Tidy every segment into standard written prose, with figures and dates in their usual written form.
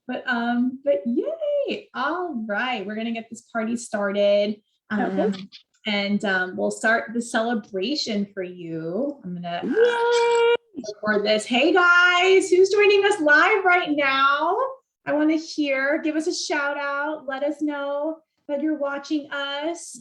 But yay. All right. We're going to get this party started. Okay. And we'll start the celebration for you. I'm going to record this. Hey guys, who's joining us live right now? I want to hear, give us a shout out. Let us know that you're watching us.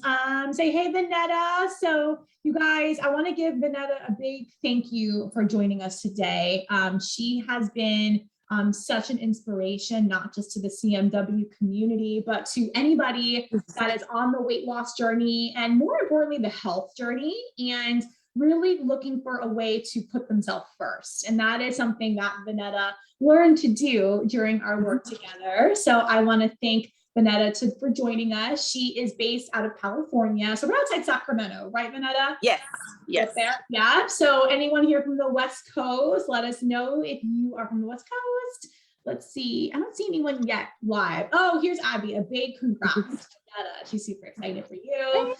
Say, hey, Vonetta. So you guys, I want to give Vonetta a big thank you for joining us today. She has been such an inspiration, not just to the CMW community, but to anybody that is on the weight loss journey and more importantly, the health journey and really looking for a way to put themselves first. And that is something that Vonetta learned to do during our work together. So I want to thank Vonetta for joining us. She is based out of California. So we're outside Sacramento, right, Vonetta? Yes. Yes. There. Yeah. So anyone here from the West Coast, let us know if you are from the West Coast. Let's see. I don't see anyone yet live. Oh, here's Abby. A big congrats to Vonetta. She's super excited for you.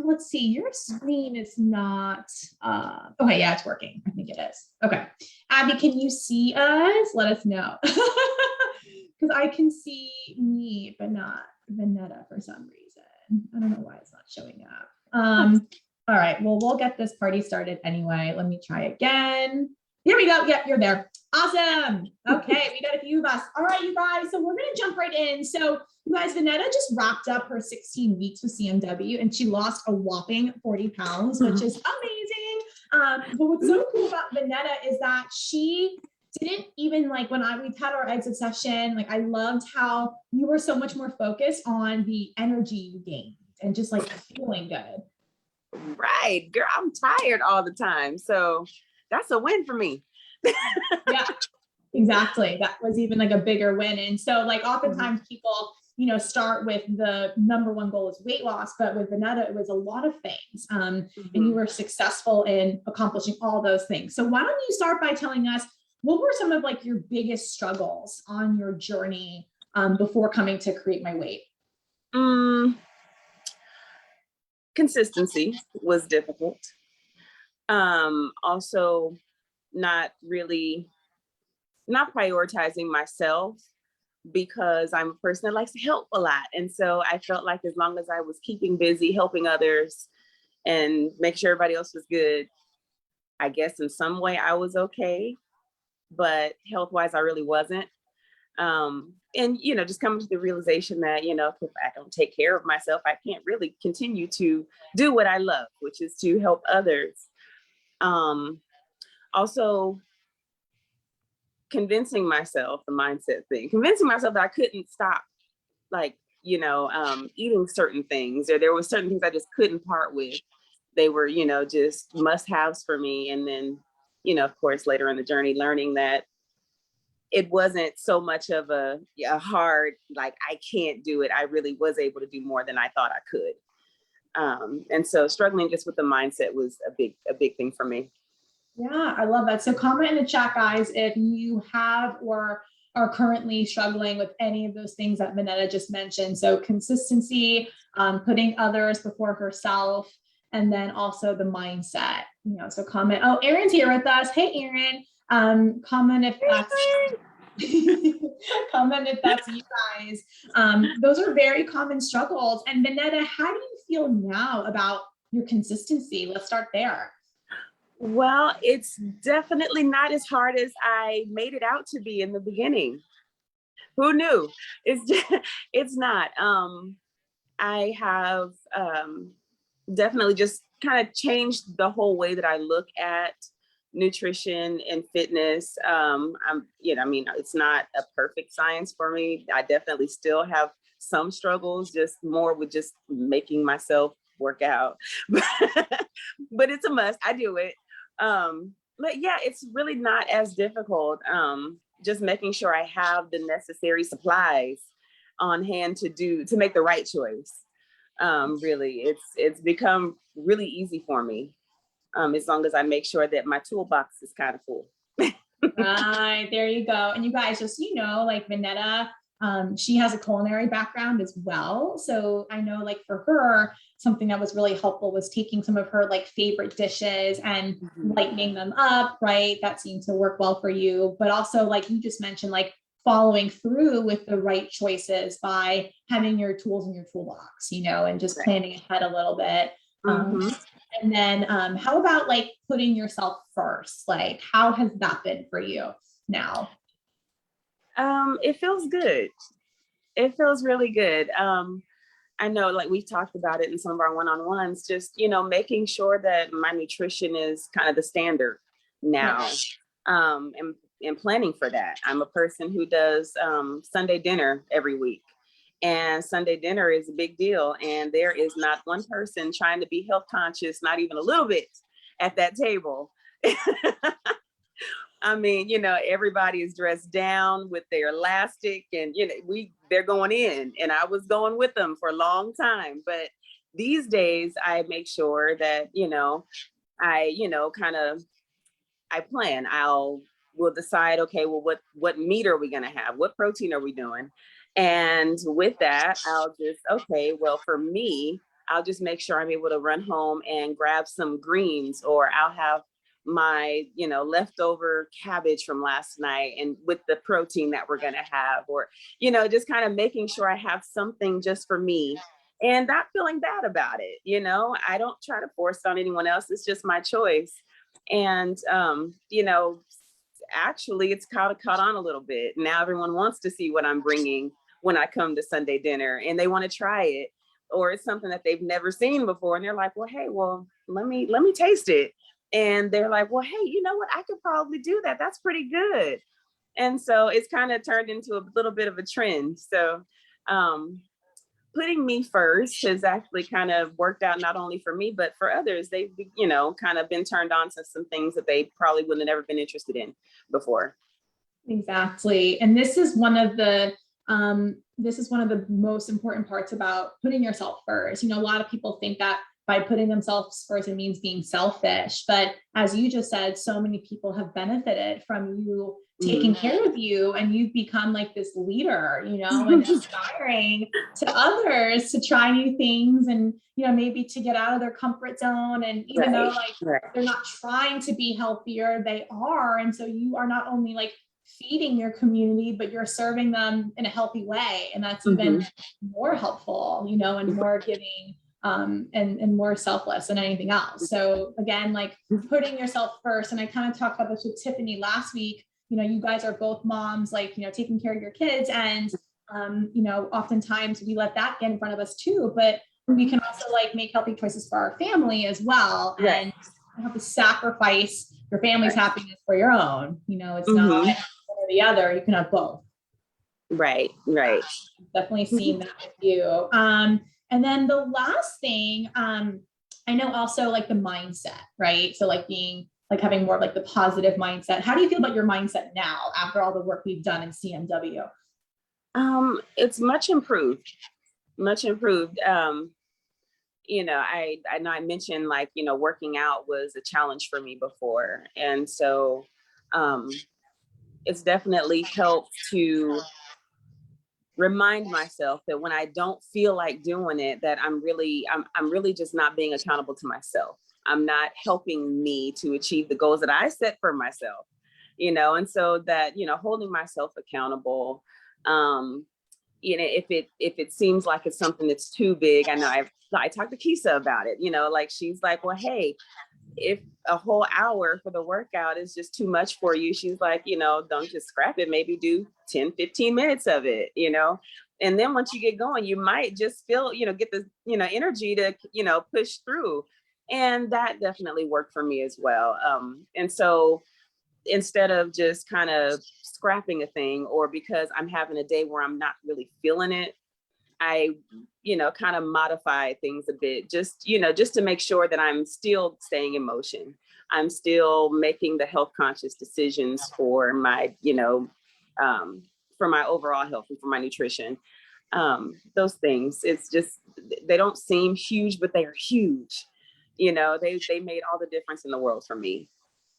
Let's see. Your screen is not. Okay, yeah, it's working. I think it is. Okay. Abby, can you see us? Let us know. Because I can see me, but not Vonetta for some reason. I don't know why it's not showing up. All right, well, we'll get this party started anyway. Let me try again. Here we go. Yep, you're there. Awesome. Okay, we got a few of us. All right, you guys, so we're gonna jump right in. So you guys, Vonetta just wrapped up her 16 weeks with CMW and she lost a whopping 40 pounds, which is amazing. But what's so cool about Vonetta is that she didn't even like when we've had our exit session, like I loved how you were so much more focused on the energy you gained and just like feeling good. Right, girl, I'm tired all the time. So that's a win for me. Yeah, exactly. That was even like a bigger win. And so like oftentimes people, start with the number one goal is weight loss, but with Vonetta, it was a lot of things. And you were successful in accomplishing all those things. So why don't you start by telling us what were some of like your biggest struggles on your journey before coming to Create My Weight? Consistency was difficult. Also not prioritizing myself because I'm a person that likes to help a lot. And so I felt like as long as I was keeping busy, helping others and make sure everybody else was good, I guess in some way I was okay, but health-wise, I really wasn't. And, just coming to the realization that, if I don't take care of myself, I can't really continue to do what I love, which is to help others. Also convincing myself, the mindset thing, convincing myself that I couldn't stop, like, eating certain things, or there were certain things I just couldn't part with. They were, just must-haves for me. And then, of course, later in the journey, learning that it wasn't so much of a hard, like, I can't do it. I really was able to do more than I thought I could. And so struggling just with the mindset was a big thing for me. Yeah, I love that. So comment in the chat, guys, if you have or are currently struggling with any of those things that Vonetta just mentioned. So consistency, putting others before herself, and then also the mindset, so comment. Oh, Erin's here with us. Hey, Erin. Comment if that's comment if that's you guys. Those are very common struggles. And Vonetta, how do you feel now about your consistency? Let's start there. Well, it's definitely not as hard as I made it out to be in the beginning. Who knew? It's not. I have definitely just kind of changed the whole way that I look at nutrition and fitness. It's not a perfect science for me. I definitely still have some struggles, just more with just making myself work out. But it's a must. I do it. But yeah, it's really not as difficult. Just making sure I have the necessary supplies on hand to make the right choice. Really, it's become really easy for me. As long as I make sure that my toolbox is kind of full. Right, there you go. And you guys, just like Vonetta, she has a culinary background as well. So I know like for her, something that was really helpful was taking some of her like favorite dishes and lightening them up, right? That seemed to work well for you. But also like you just mentioned, like following through with the right choices by having your tools in your toolbox, and just planning ahead a little bit. And then how about like putting yourself first? Like, how has that been for you now? It feels good. It feels really good. I know, like we've talked about it in some of our one-on-ones, just, making sure that my nutrition is kind of the standard now. And planning for that. I'm a person who does Sunday dinner every week. And Sunday dinner is a big deal. And there is not one person trying to be health conscious, not even a little bit, at that table. I mean, everybody is dressed down with their elastic and, they're going in, and I was going with them for a long time. But these days I make sure that, I plan. We'll decide, okay, well, what meat are we going to have? What protein are we doing? And with that, for me, I'll just make sure I'm able to run home and grab some greens, or I'll have my, leftover cabbage from last night and with the protein that we're going to have, or, just kind of making sure I have something just for me and not feeling bad about it. I don't try to force it on anyone else. It's just my choice. And, actually it's kind of caught on a little bit. Now everyone wants to see what I'm bringing when I come to Sunday dinner, and they want to try it, or it's something that they've never seen before. And they're like, well, hey, let me taste it. And they're like, well, hey, you know what? I could probably do that. That's pretty good. And so it's kind of turned into a little bit of a trend. So putting me first has actually kind of worked out, not only for me, but for others. They've, kind of been turned on to some things that they probably would have never been interested in before. Exactly. And this is one of the most important parts about putting yourself first. A lot of people think that by putting themselves first, it means being selfish. But as you just said, so many people have benefited from you taking care of you, and you've become like this leader, and inspiring to others to try new things, and, maybe to get out of their comfort zone. And even though they're not trying to be healthier, they are. And so you are not only like feeding your community, but you're serving them in a healthy way. And that's even more helpful, and more giving, and more selfless than anything else. So again, like putting yourself first. And I kind of talked about this with Tiffany last week. You guys are both moms, like, taking care of your kids. And, oftentimes we let that get in front of us too, but we can also like make healthy choices for our family as well. And you have to sacrifice your family's happiness for your own. It's not one or the other. You can have both. Right. Definitely seen that with you. And then the last thing, I know also like the mindset, right? So like having more of like the positive mindset. How do you feel about your mindset now after all the work we've done in CMW? It's much improved. I know I mentioned like, working out was a challenge for me before. And so, it's definitely helped to remind myself that when I don't feel like doing it, that I'm really just not being accountable to myself. I'm not helping me to achieve the goals that I set for myself, and so that, holding myself accountable, if it seems like it's something that's too big. I know I talked to Kisa about it, like she's like, well, hey, if a whole hour for the workout is just too much for you, she's like, don't just scrap it, maybe do 10-15 minutes of it, and then once you get going, you might just feel, get the, energy to, push through. And that definitely worked for me as well. And so instead of just kind of scrapping a thing, or because I'm having a day where I'm not really feeling it, I, kind of modify things a bit, just to make sure that I'm still staying in motion. I'm still making the health conscious decisions for my, for my overall health and for my nutrition. Those things, it's just, they don't seem huge, but they are huge. They made all the difference in the world for me.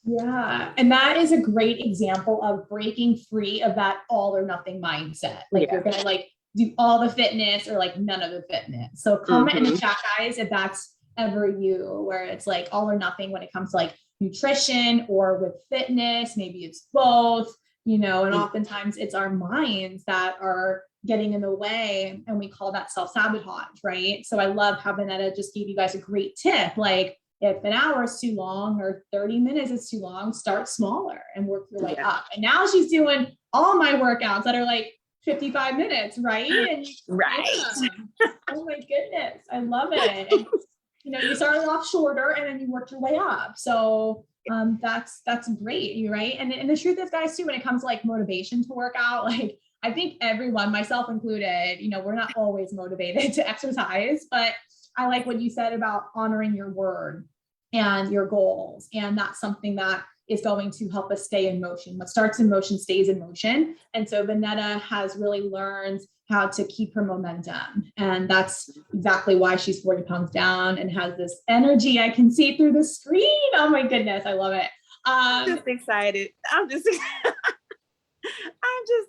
Yeah. And that is a great example of breaking free of that all or nothing mindset. Like you're going to like do all the fitness or like none of the fitness. So comment in the chat, guys, if that's ever you, where it's like all or nothing when it comes to like nutrition or with fitness. Maybe it's both. and oftentimes it's our minds that are getting in the way, and we call that self-sabotage, right? So I love how Vonetta just gave you guys a great tip. Like, if an hour is too long or 30 minutes is too long, start smaller and work your way up. And now she's doing all my workouts that are like 55 minutes, right? And right. Yeah. Oh my goodness, I love it. And, you started off shorter and then you worked your way up. So that's great, right? And the truth is, guys, too, when it comes to like motivation to work out, like I think everyone, myself included, we're not always motivated to exercise, but I like what you said about honoring your word and your goals. And that's something that is going to help us stay in motion. What starts in motion stays in motion. And so Vonetta has really learned how to keep her momentum. And that's exactly why she's 40 pounds down and has this energy I can see through the screen. Oh my goodness, I love it. I'm just excited. I'm just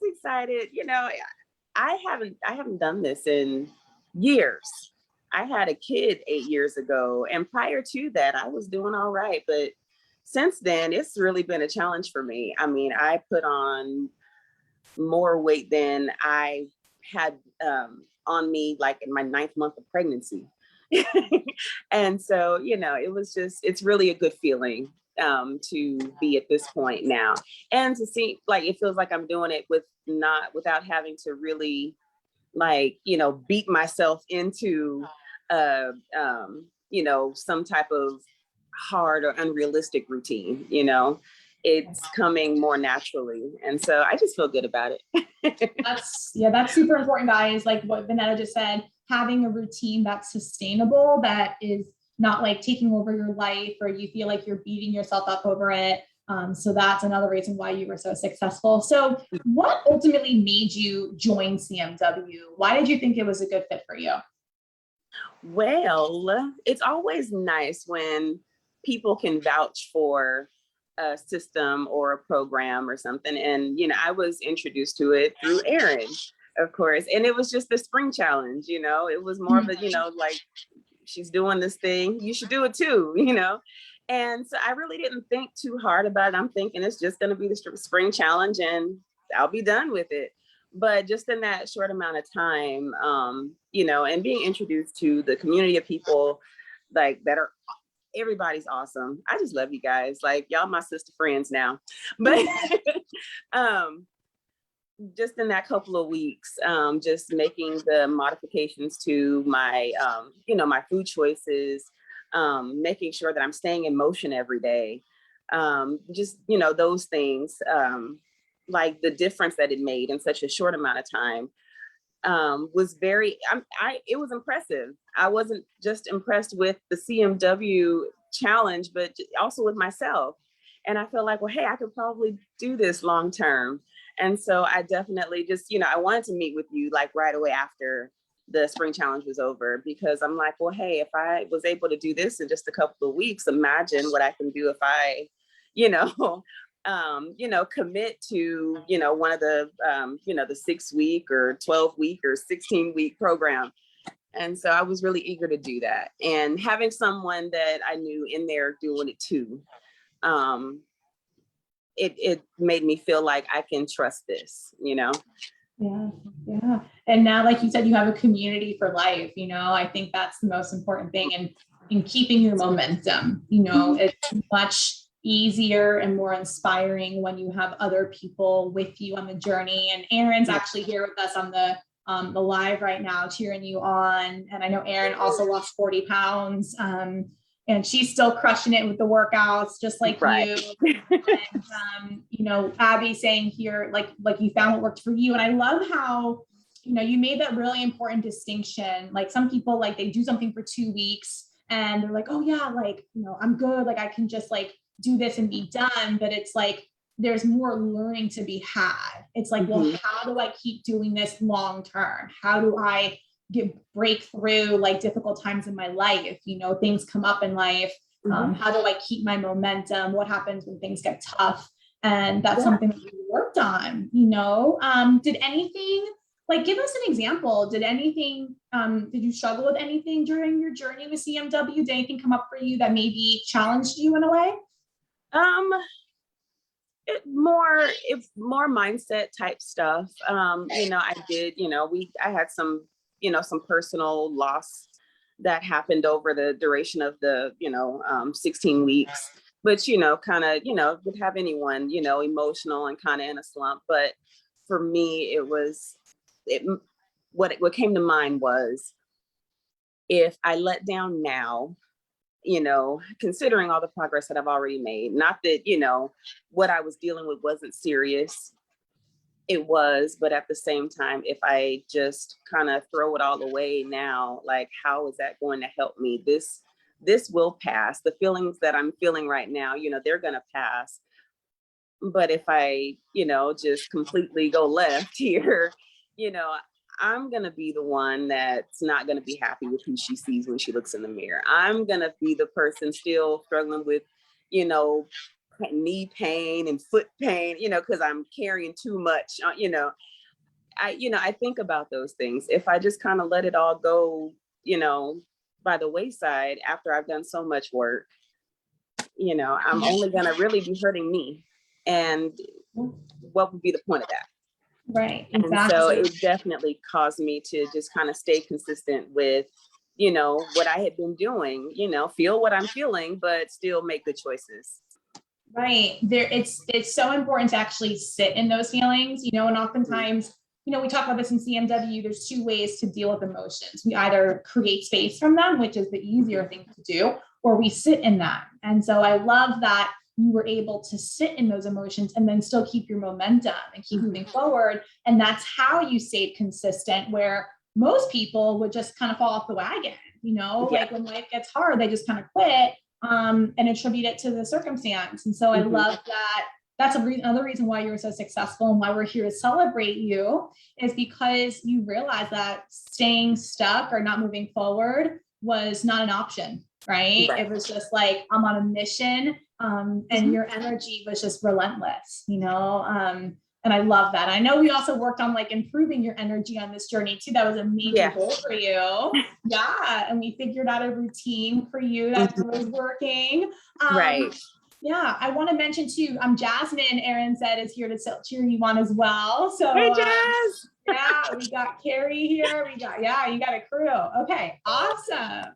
excited. I haven't done this in years. I had a kid 8 years ago, and prior to that, I was doing all right. But since then, it's really been a challenge for me. I mean, I put on more weight than I had on me like in my 9th month of pregnancy. And so, it's really a good feeling to be at this point now, and to see, like, it feels like I'm doing it without having to really, like, beat myself into some type of hard or unrealistic routine. It's coming more naturally, and so I just feel good about it. That's super important, guys. Like what Vonetta just said, having a routine that's sustainable, that is not like taking over your life or you feel like you're beating yourself up over it. So that's another reason why you were so successful. So what ultimately made you join CMW? Why did you think it was a good fit for you? Well, it's always nice when people can vouch for a system or a program or something. And, I was introduced to it through Erin, of course. And it was just the spring challenge, it was more of a, like, she's doing this thing, you should do it too, And so I really didn't think too hard about it. I'm thinking it's just going to be the spring challenge and I'll be done with it. But just in that short amount of time, and being introduced to the community of people like that are, everybody's awesome. I just love you guys. Like, y'all my sister friends now. But just in that couple of weeks, just making the modifications to my, my food choices, making sure that I'm staying in motion every day. Just, those things, like the difference that it made in such a short amount of time, was it was impressive. I wasn't just impressed with the CMW challenge, but also with myself. And I felt like, well, hey, I could probably do this long term. And so I definitely just, I wanted to meet with you like right away after the spring challenge was over, because I'm like, well, hey, if I was able to do this in just a couple of weeks, imagine what I can do if I, commit to, one of the, the 6-week or 12-week or 16-week program. And so I was really eager to do that. And having someone that I knew in there doing it too, it made me feel like I can trust this, Yeah. And now, like you said, you have a community for life, I think that's the most important thing. And in keeping your momentum, it's much easier and more inspiring when you have other people with you on the journey. And Erin's actually here with us on the live right now, cheering you on. And I know Erin also lost 40 pounds. And she's still crushing it with the workouts, just like you. And, Abby saying here, like you found what worked for you. And I love how, you made that really important distinction. Like some people, like they do something for 2 weeks and they're like, oh yeah, like, I'm good. Like I can just like do this and be done. But it's like, there's more learning to be had. It's like, well, how do I keep doing this long term? How do I break through like difficult times in my life? Things come up in life. How do I keep my momentum? What happens when things get tough? And that's something that we worked on. Did anything, like, give us an example? Did you struggle with anything during your journey with CMW? Did anything come up for you that maybe challenged you in a way? It's more mindset type stuff. I did, I had some, some personal loss that happened over the duration of the, 16 weeks, which, kind of, would have anyone, emotional and kind of in a slump. But for me, what came to mind was, if I let down now, considering all the progress that I've already made, not that, what I was dealing with wasn't serious. It was, but at the same time, if I just kind of throw it all away now, like, how is that going to help me? This will pass. The feelings that I'm feeling right now, they're going to pass. But if I, just completely go left here, I'm going to be the one that's not going to be happy with who she sees when she looks in the mirror. I'm going to be the person still struggling with, knee pain and foot pain, because I'm carrying too much, I think about those things. If I just kind of let it all go, by the wayside after I've done so much work, I'm only going to really be hurting me. And what would be the point of that? Right. Exactly. And so it definitely caused me to just kind of stay consistent with, what I had been doing, feel what I'm feeling, but still make good choices. Right. It's so important to actually sit in those feelings, and oftentimes, we talk about this in CMW, there's two ways to deal with emotions. We either create space from them, which is the easier thing to do, or we sit in that. And so I love that you were able to sit in those emotions and then still keep your momentum and keep moving forward. And that's how you stayed consistent, where most people would just kind of fall off the wagon, like when life gets hard, they just kind of quit and attribute it to the circumstance. And so I love that. That's another reason why you're so successful and why we're here to celebrate you, is because you realize that staying stuck or not moving forward was not an option, right? It was just like, I'm on a mission, and your energy was just relentless, and I love that. I know we also worked on like improving your energy on this journey too. That was a major goal for you. Yeah. And we figured out a routine for you that was working. Right. Yeah, I want to mention too, Jasmine, Aaron said, is here to cheer you on as well. So hey, Jazz. Yeah, we got Carrie here. You got a crew. Okay, awesome.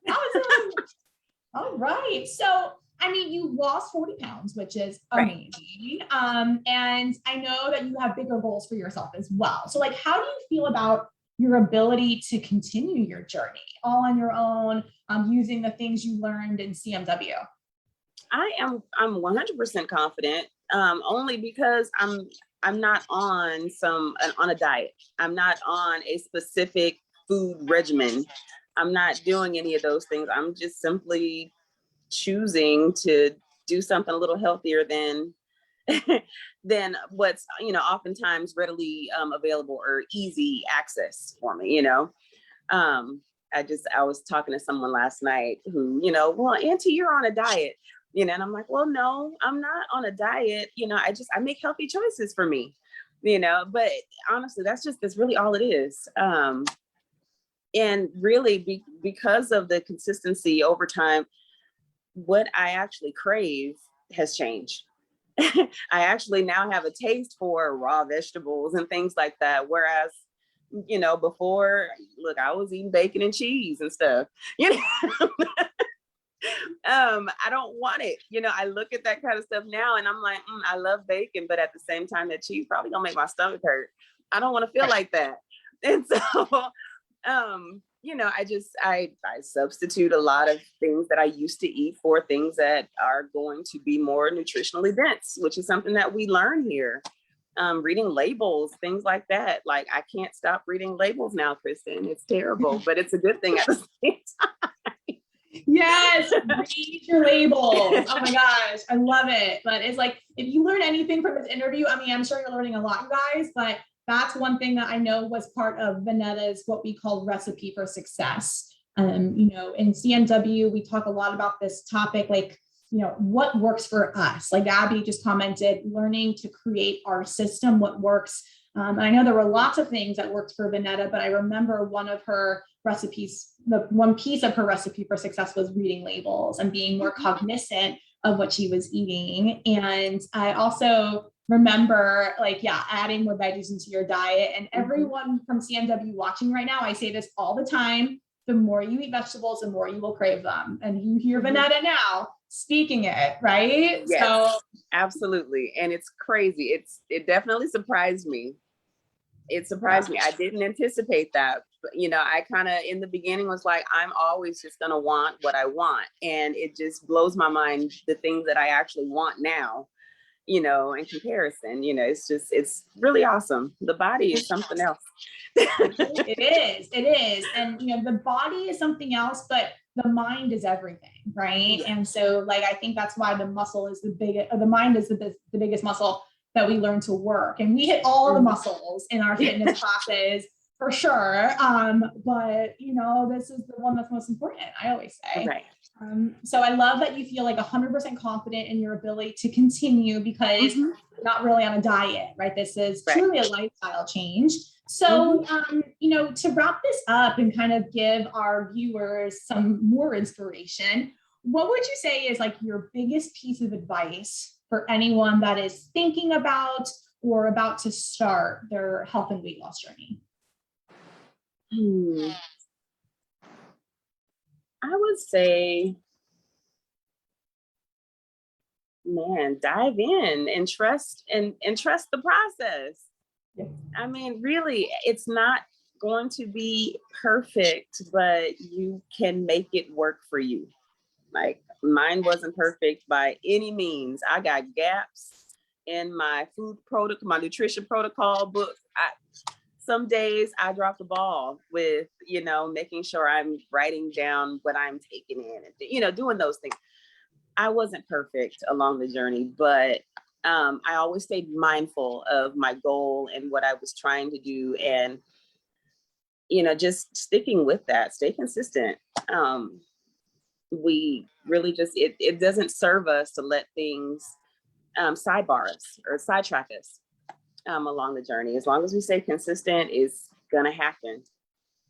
All right. So, you lost 40 pounds, which is amazing. And I know that you have bigger goals for yourself as well. So like, how do you feel about your ability to continue your journey all on your own, using the things you learned in CMW? I'm 100% confident, only because I'm not on a diet. I'm not on a specific food regimen. I'm not doing any of those things. I'm just simply choosing to do something a little healthier than what's, oftentimes readily available or easy access for me, I was talking to someone last night who, well, Auntie, you're on a diet. And I'm like, well, no, I'm not on a diet. I make healthy choices for me, but honestly, that's really all it is. And really because of the consistency over time, what I actually crave has changed. I actually now have a taste for raw vegetables and things like that. Whereas, before, look, I was eating bacon and cheese and stuff, I don't want it. I look at that kind of stuff now and I'm like, I love bacon, but at the same time, that cheese probably gonna make my stomach hurt. I don't want to feel like that. And so, I substitute a lot of things that I used to eat for things that are going to be more nutritionally dense, which is something that we learn here. Reading labels, things like that. Like, I can't stop reading labels now, Kristen. It's terrible, but it's a good thing at the same time. Yes, read your labels. Oh my gosh, I love it. But it's like, if you learn anything from this interview, I'm sure you're learning a lot, you guys, but that's one thing that I know was part of Vonetta's, what we call recipe for success. In CMW, we talk a lot about this topic, like, what works for us? Like Abby just commented, learning to create our system, what works. And I know there were lots of things that worked for Vonetta, but I remember one of her recipes, the one piece of her recipe for success was reading labels and being more cognizant of what she was eating. And I also remember, like, yeah, adding more veggies into your diet. And everyone from CMW watching right now, I say this all the time, the more you eat vegetables, the more you will crave them. And you hear Vonetta now speaking it, right? Yes, so absolutely. And it's crazy. It definitely surprised me. It surprised me. I didn't anticipate that. But, you know, I kind of in the beginning was like, I'm always just going to want what I want. And it just blows my mind, the things that I actually want now, you know, in comparison. You know, it's really awesome. The body is something else. It is. And, you know, the body is something else, but the mind is everything, right? Yeah. And so, like, I think that's why the muscle is the biggest, or the mind is the biggest muscle that we learn to work. And we hit all the muscles in our fitness classes for sure. But, you know, this is the one that's most important, I always say. Right. So I love that you feel like 100% confident in your ability to continue, because you're not really on a diet, right? This is truly a lifestyle change. So, you know, to wrap this up and kind of give our viewers some more inspiration, what would you say is like your biggest piece of advice for anyone that is thinking about or about to start their health and weight loss journey? I would say, man, dive in and trust the process. Yeah. I mean, really, it's not going to be perfect, but you can make it work for you. Like, mine wasn't perfect by any means. I got gaps in my food protocol, my nutrition protocol book. Some days I drop the ball with, you know, making sure I'm writing down what I'm taking in and, you know, doing those things. I wasn't perfect along the journey, but I always stayed mindful of my goal and what I was trying to do. And, you know, just sticking with that, stay consistent. We really just, it doesn't serve us to let things sidebar us or sidetrack us along the journey. As long as we stay consistent, it's gonna happen.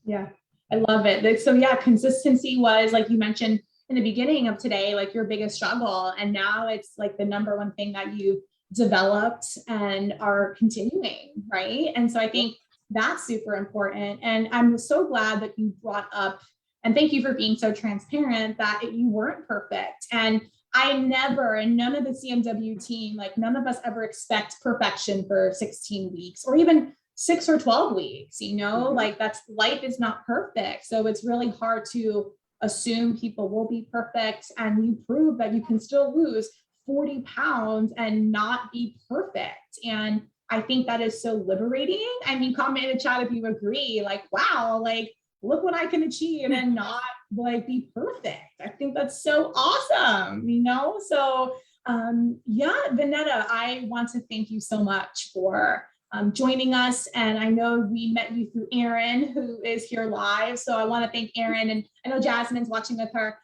Yeah, I love it. So yeah, consistency was, like you mentioned in the beginning of today, like your biggest struggle. And now it's like the number one thing that you developed and are continuing, right? And so I think that's super important. And I'm so glad that you brought up, and thank you for being so transparent, that you weren't perfect. And I never, and none of the CMW team, like none of us ever expect perfection for 16 weeks or even 6 or 12 weeks, you know, like that's, life is not perfect. So it's really hard to assume people will be perfect, and you prove that you can still lose 40 pounds and not be perfect. And I think that is so liberating. I mean, comment in the chat if you agree, like, wow, like, look what I can achieve and not like be perfect. I think that's so awesome, you know? So yeah, Vonetta, I want to thank you so much for joining us. And I know we met you through Erin, who is here live. So I want to thank Erin, and I know Jasmine's watching with her.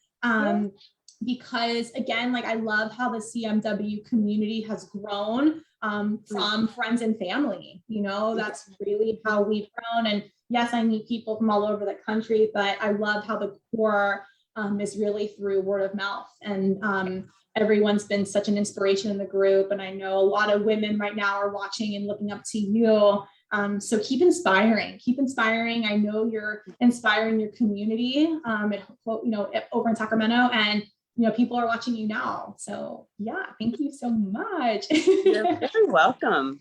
Because again, like, I love how the CMW community has grown from friends and family, you know, that's really how we've grown. And yes, I meet people from all over the country, but I love how the core is really through word of mouth. And everyone's been such an inspiration in the group. And I know a lot of women right now are watching and looking up to you. So keep inspiring. I know you're inspiring your community, you know, over in Sacramento, and you know, people are watching you now. So yeah, thank you so much. You're very welcome.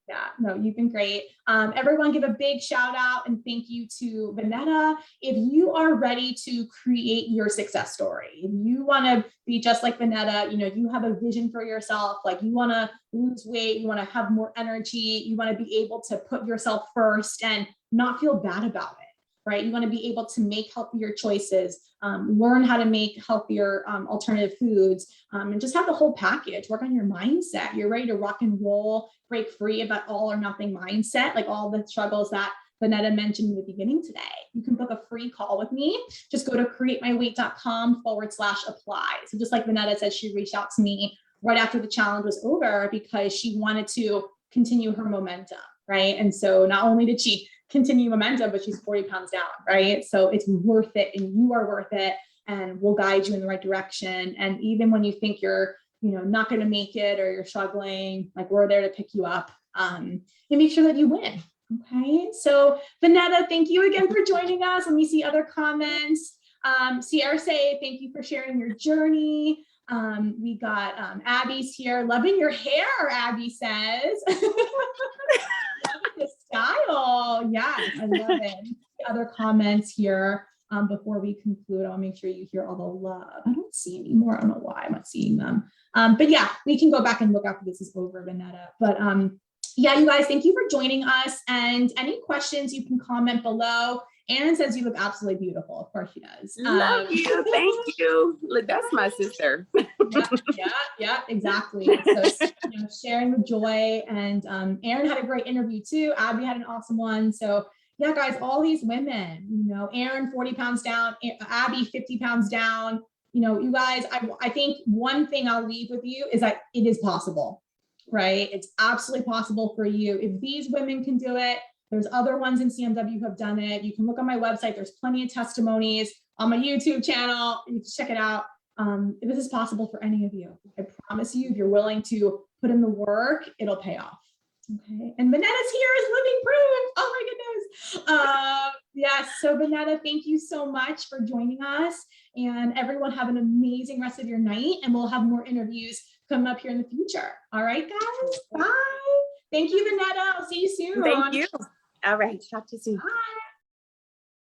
Yeah, no, you've been great. Everyone give a big shout out and thank you to Vonetta. If you are ready to create your success story, if you want to be just like Vonetta, you know, you have a vision for yourself, like you want to lose weight, you want to have more energy, you want to be able to put yourself first and not feel bad about it. Right? You want to be able to make healthier choices, learn how to make healthier alternative foods, and just have the whole package. Work on your mindset. You're ready to rock and roll, break free of that all or nothing mindset, like all the struggles that Vonetta mentioned in the beginning today. You can book a free call with me. Just go to createmyweight.com/apply. So just like Vonetta said, she reached out to me right after the challenge was over because she wanted to continue her momentum, right? And so not only did she continue momentum, but she's 40 pounds down, right? So it's worth it, and you are worth it, and we'll guide you in the right direction. And even when you think you're not going to make it or you're struggling, like we're there to pick you up and make sure that you win. Okay, so Vonetta, thank you again for joining us. Let me see other comments. Sierra say, thank you for sharing your journey. We got Abby's here. Loving your hair, Abby says. The style. Yes, I love it. Other comments here before we conclude. I'll make sure you hear all the love. I don't see any more. I don't know why I'm not seeing them. But yeah, we can go back and look after this is over, Vonetta. But yeah, you guys, thank you for joining us. And any questions, you can comment below. Anne says you look absolutely beautiful. Of course she does. Love you. Thank you. Look, that's my sister. yeah, exactly. So sharing the joy. And Erin had a great interview too. Abby had an awesome one. So yeah, guys, all these women, Erin 40 pounds down, Abby 50 pounds down. You guys, I think one thing I'll leave with you is that it is possible, right? It's absolutely possible for you. If these women can do it, there's other ones in CMW who have done it. You can look on my website. There's plenty of testimonies on my YouTube channel. You can check it out. If this is possible for any of you, I promise you, if you're willing to put in the work, it'll pay off. Okay. And Vonetta's here is living proof. Oh my goodness. Yes. So Vonetta, thank you so much for joining us, and everyone have an amazing rest of your night. And we'll have more interviews coming up here in the future. All right, guys. Bye. Thank you, Vonetta. I'll see you soon. Thank you. All right. Talk to you soon. Bye.